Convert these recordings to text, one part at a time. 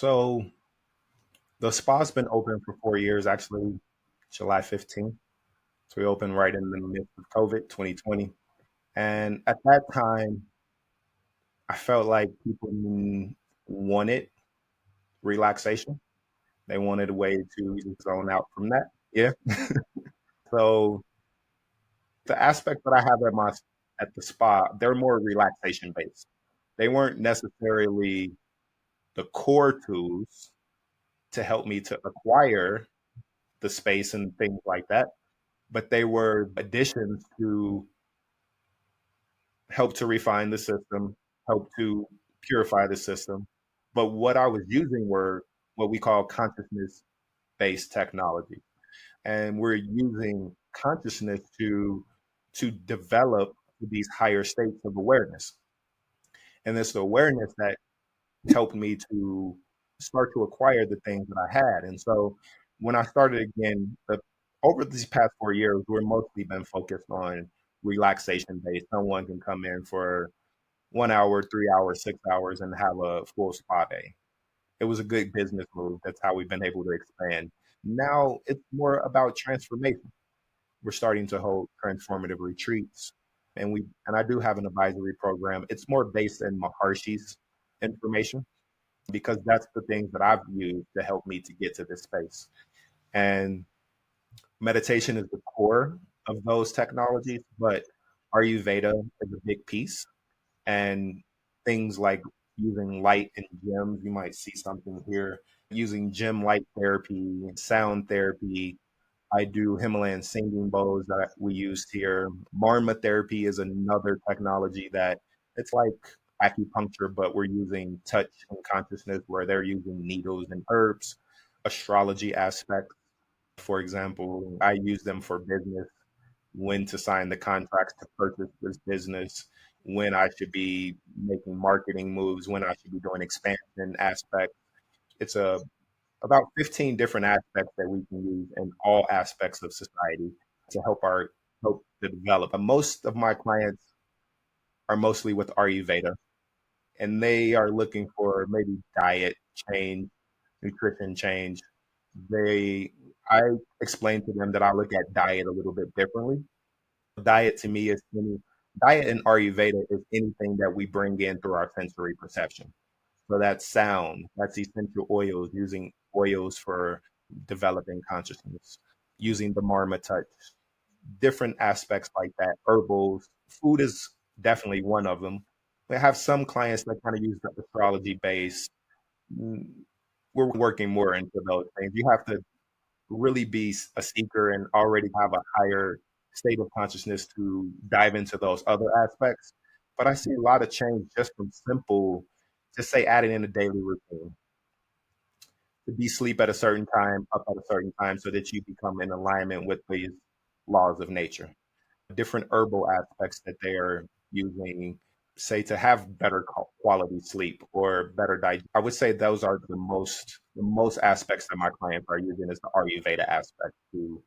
So the spa's been open for 4 years, actually, July 15th. So we opened right in the midst of COVID 2020. And at that time, I felt like people wanted relaxation. They wanted a way to zone out from that. Yeah. So the aspect that I have at the spa, they're more relaxation based. They weren't necessarily the core tools to help me to acquire the space and things like that, but they were additions to help to refine the system, help to purify the system. But what I was using were what we call consciousness based technology. And we're using consciousness to develop these higher states of awareness. And it's the awareness that helped me to start to acquire the things that I had. And so when I started again, over these past 4 years, we're mostly been focused on relaxation based. Someone can come in for 1 hour, 3 hours, 6 hours, and have a full spa day. It was a good business move. That's how we've been able to expand. Now it's more about transformation. We're starting to hold transformative retreats, and I do have an advisory program. It's more based in Maharshi's information because that's the things that I've used to help me to get to this space. And meditation is the core of those technologies, but Ayurveda is a big piece. And things like using light in gyms, you might see something here, using gym light therapy, sound therapy. I do Himalayan singing bowls that we used here. Marma therapy is another technology that it's like acupuncture, but we're using touch and consciousness where they're using needles and herbs. Astrology aspects, for example, I use them for business, when to sign the contracts to purchase this business, when I should be making marketing moves, when I should be doing expansion aspects. It's about 15 different aspects that we can use in all aspects of society to help to develop. And most of my clients are mostly with Ayurveda, and they are looking for maybe diet change, nutrition change. They I explain to them that I look at diet a little bit differently. Diet to me is diet in Ayurveda is anything that we bring in through our sensory perception. So that's sound, that's essential oils, using oils for developing consciousness, using the Marma touch, different aspects like that. Herbals, food is definitely one of them. We have some clients that kind of use the astrology base. Mm, We're working more into those things. You have to really be a seeker and already have a higher state of consciousness to dive into those other aspects. But I see a lot of change just from simple, just say adding in a daily routine to be sleep at a certain time, up at a certain time, so that you become in alignment with these laws of nature. Different herbal aspects that they are using, say to have better quality sleep or better diet. I would say those are the most aspects that my clients are using is the Ayurveda aspect to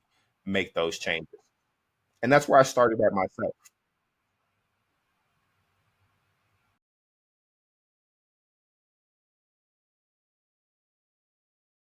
make those changes. And that's where I started at myself.